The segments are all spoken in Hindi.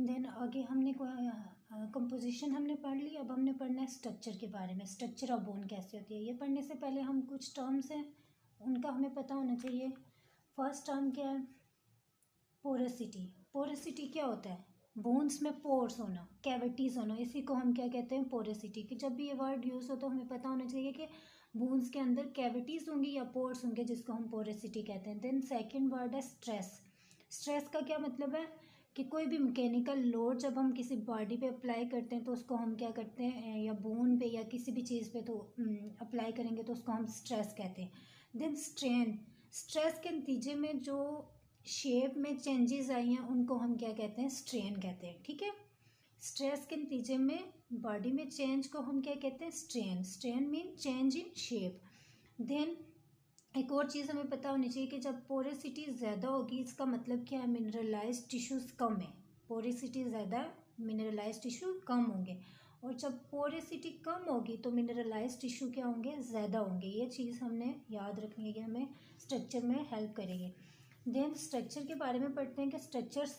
देन आगे हमने कंपोजिशन हमने पढ़ ली। अब हमने पढ़ना है स्ट्रक्चर के बारे में। स्ट्रक्चर ऑफ बोन कैसे होती है, ये पढ़ने से पहले हम कुछ टर्म्स हैं उनका हमें पता होना चाहिए। फर्स्ट टर्म क्या है? पोरोसिटी। पोरोसिटी क्या होता है? बोन्स में पोर्स होना, कैविटीज़ होना, इसी को हम क्या कहते हैं? पोरोसिटी। कि जब भी ये वर्ड यूज़ हो तो हमें पता होना चाहिए कि बोन्स के अंदर कैविटीज़ होंगी या पोर्स होंगे, जिसको हम पोरोसिटी कहते हैं। देन सेकंड वर्ड है स्ट्रेस। स्ट्रेस का क्या मतलब है कि कोई भी मैकेनिकल लोड जब हम किसी बॉडी पे अप्लाई करते हैं तो उसको हम क्या करते हैं, या बोन पे या किसी भी चीज़ पे तो अप्लाई करेंगे तो उसको हम स्ट्रेस कहते हैं। Then strain. स्ट्रेस के नतीजे में जो शेप में चेंजेस आई हैं उनको हम क्या कहते हैं? स्ट्रेन कहते हैं। ठीक है, स्ट्रेस के नतीजे में बॉडी में चेंज को हम क्या कहते हैं? Strain. Strain mean change in shape. Then एक और चीज़ हमें पता होनी चाहिए कि जब पोरोसिटी ज़्यादा होगी इसका मतलब क्या है? मिनरलाइज टिश्यूज़ कम है। पोरोसिटी ज़्यादा, मिनरलाइज टिश्यू कम होंगे। और जब पोरोसिटी कम होगी तो मिनरलाइज टिश्यू क्या होंगे? ज़्यादा होंगे। ये चीज़ हमने याद रखनी है कि हमें स्ट्रक्चर में हेल्प करेगी। देन स्ट्रक्चर के बारे में पढ़ते हैं कि स्ट्रक्चर्स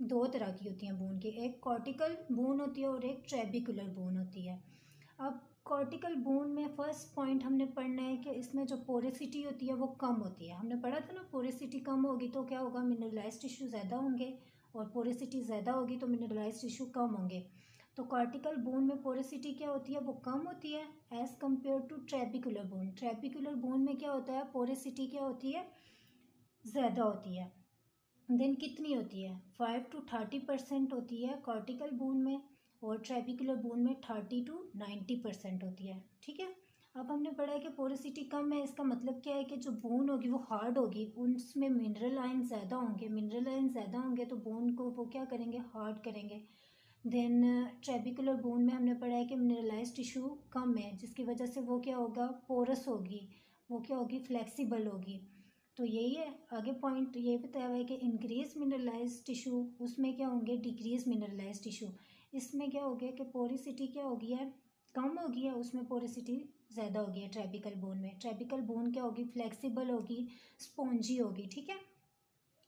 दो तरह की होती हैं बोन की। एक कॉर्टिकल बोन होती है और एक ट्रेबिकुलर बोन होती है। अब कॉर्टिकल बोन में फर्स्ट पॉइंट हमने पढ़ना है कि इसमें जो पोरोसिटी होती है वो कम होती है। हमने पढ़ा था ना, पोरोसिटी कम होगी तो क्या होगा? मिनरलाइज टिश्यू ज़्यादा होंगे, और पोरोसिटी ज़्यादा होगी तो मिनरलाइज टिश्यू कम होंगे। तो कॉर्टिकल बोन में पोरोसिटी क्या होती है? वो कम होती है as compare to trabecular bone. Trabecular bone में क्या होता है? पोरोसिटी क्या होती है? ज़्यादा होती है। देन कितनी होती है? 5 to 30% होती है कॉर्टिकल बोन में, और ट्रेबिकुलर बोन में 30 to 90% होती है। ठीक है, अब हमने पढ़ा है कि पोरोसिटी कम है, इसका मतलब क्या है कि जो बोन होगी वो हार्ड होगी, उसमें मिनरल आयन ज़्यादा होंगे। मिनरल आयन ज़्यादा होंगे तो बोन को वो क्या करेंगे? हार्ड करेंगे। देन ट्रेबिकुलर बोन में हमने पढ़ा है कि मिनरलाइज टिश्यू कम है, जिसकी वजह से वो क्या होगा? पोरस होगी, वो क्या होगी? फ्लेक्सिबल होगी। तो यही है, आगे पॉइंट ये बताया हुआ है कि इंक्रीज मिनरलाइज टिश्यू, उसमें क्या होंगे? Decrease mineralise tissue. इसमें क्या हो गया कि पोरोसिटी क्या हो गया है? कम हो गया है, उसमें पोरोसिटी ज़्यादा हो गई है ट्रेबिकल बोन में। ट्रेबिकल बोन क्या होगी? फ्लेक्सिबल होगी, स्पॉन्जी होगी। ठीक है,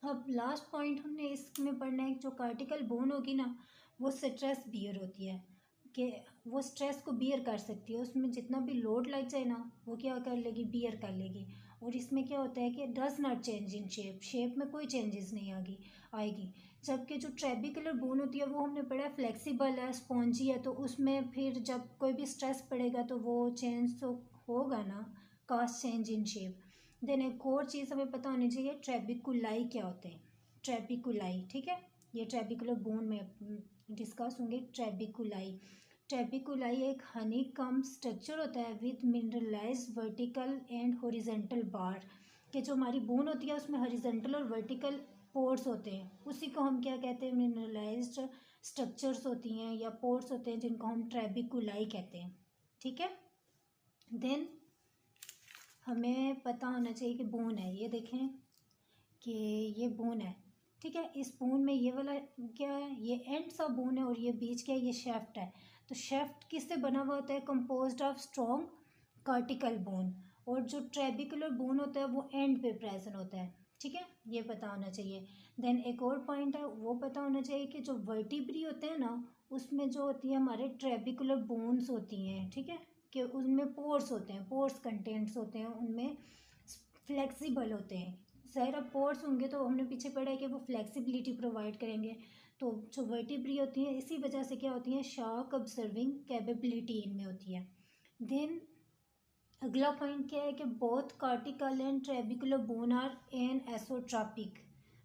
अब लास्ट पॉइंट हमने इसमें पढ़ना है, जो कॉर्टिकल बोन होगी ना वो स्ट्रेस बियर होती है, कि वो स्ट्रेस को बियर कर सकती है। उसमें जितना भी लोड लग जाए ना वो क्या कर लेगी? बियर कर लेगी। और इसमें क्या होता है कि does not change in shape, shape में कोई चेंजेस नहीं आएगी। जबकि जो ट्रेबिकुलर बोन होती है वो हमने पढ़ा फ्लेक्सिबल है, स्पॉन्जी है, तो उसमें फिर जब कोई भी स्ट्रेस पड़ेगा तो वो चेंज तो होगा ना, cast change in shape. Then एक और चीज़ हमें पता होनी चाहिए, ट्रेबिकुलाई क्या होते हैं? ट्रेबिकुलाई, ठीक है, ये ट्रेबिकुलर बोन में डिस्कस होंगे। ट्रेबिकुलाई, ट्रेबिकुलाई एक हनी कम स्ट्रक्चर होता है with mineralise vertical and horizontal बार, कि जो हमारी बोन होती है उसमें हॉरिजेंटल और वर्टिकल पोर्स होते हैं, उसी को हम क्या कहते हैं? मिनरलाइज्ड स्ट्रक्चर्स होती हैं या पोर्स होते हैं, जिनको हम ट्रेबिकुलाई कहते हैं। ठीक है, देन हमें पता होना चाहिए कि बोन है, ये देखें कि ये बोन है। ठीक है, इस बोन में ये वाला क्या है? ये एंड्स ऑफ बोन है, और ये बीच क्या है? ये शेफ्ट है। तो शेफ्ट किससे बना हुआ होता है? Composed of strong cortical bone. और जो ट्रेबिकुलर बोन होता है वो एंड पे प्रेजेंट होता है। ठीक है, ये पता होना चाहिए। देन एक और पॉइंट है वो पता होना चाहिए कि जो वर्टिब्री होते हैं ना उसमें जो होती है हमारे ट्रेबिकुलर बोन्स होती हैं। ठीक है, कि उनमें पोर्स होते हैं, पोर्स कंटेंट्स होते हैं, उनमें फ्लेक्सिबल होते हैं। ज़ाहिर पोर्स होंगे तो हमने पीछे पढ़ा है कि वो फ्लेक्सिबिलिटी प्रोवाइड करेंगे। तो जो वर्टिब्री होती हैं इसी वजह से क्या होती हैं? शॉक ऑब्जर्विंग कैपेबिलिटी इनमें होती है। देन अगला पॉइंट क्या है कि both cortical and trabecular bone are anisotropic.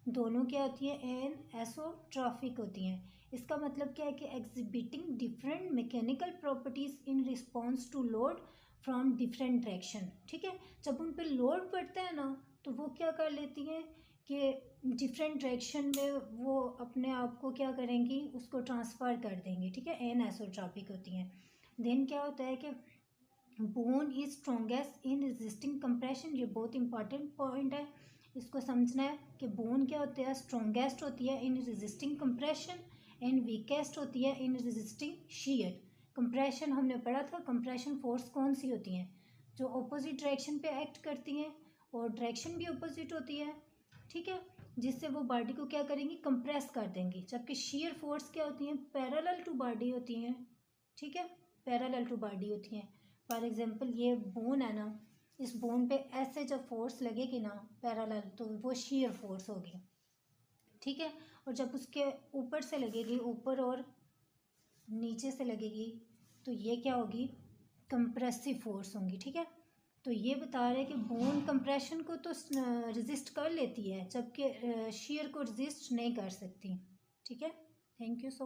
दोनों क्या होती है? एन एसोट्रॉपिक होती हैं। इसका मतलब क्या है कि exhibiting different mechanical properties in response to load from different direction. ठीक है, जब उन पर लोड पड़ता है ना तो वो क्या कर लेती हैं कि डिफरेंट डायरेक्शन में वो अपने आप को क्या करेंगी? उसको ट्रांसफ़र कर देंगी। ठीक है, एन एसोट्रॉपिक होती हैं। देन क्या होता है कि bone is strongest in resisting compression. ये बहुत इंपॉर्टेंट पॉइंट है, इसको समझना है कि बोन क्या होती है? स्ट्रॉन्गेस्ट होती है इन रेजिस्टिंग कंप्रेशन एंड वीकेस्ट होती है इन रेजिस्टिंग शीयर। कंप्रेशन हमने पढ़ा था, कंप्रेशन फोर्स कौन सी होती हैं? जो ऑपोजिट डायरेक्शन पे एक्ट करती हैं, और डायरेक्शन भी ऑपोजिट होती है। ठीक है, जिससे वो बॉडी को क्या करेंगी, कंप्रेस कर देंगी। जबकि शीयर फोर्स क्या होती हैं, पैरेलल टू बॉडी होती हैं। ठीक है, पैरेलल टू बॉडी होती हैं। फॉर एग्जांपल ये बोन है ना, इस बोन पे ऐसे जब फोर्स लगेगी ना पैरेलल, तो वो शीयर फोर्स होगी। ठीक है, और जब उसके ऊपर से लगेगी, ऊपर और नीचे से लगेगी, तो ये क्या होगी, कंप्रेसिव फोर्स होंगी। ठीक है, तो ये बता रहे हैं कि बोन कंप्रेशन को तो रेजिस्ट कर लेती है, जबकि शीयर को रेजिस्ट नहीं कर सकती। ठीक है, थैंक यू सो मच।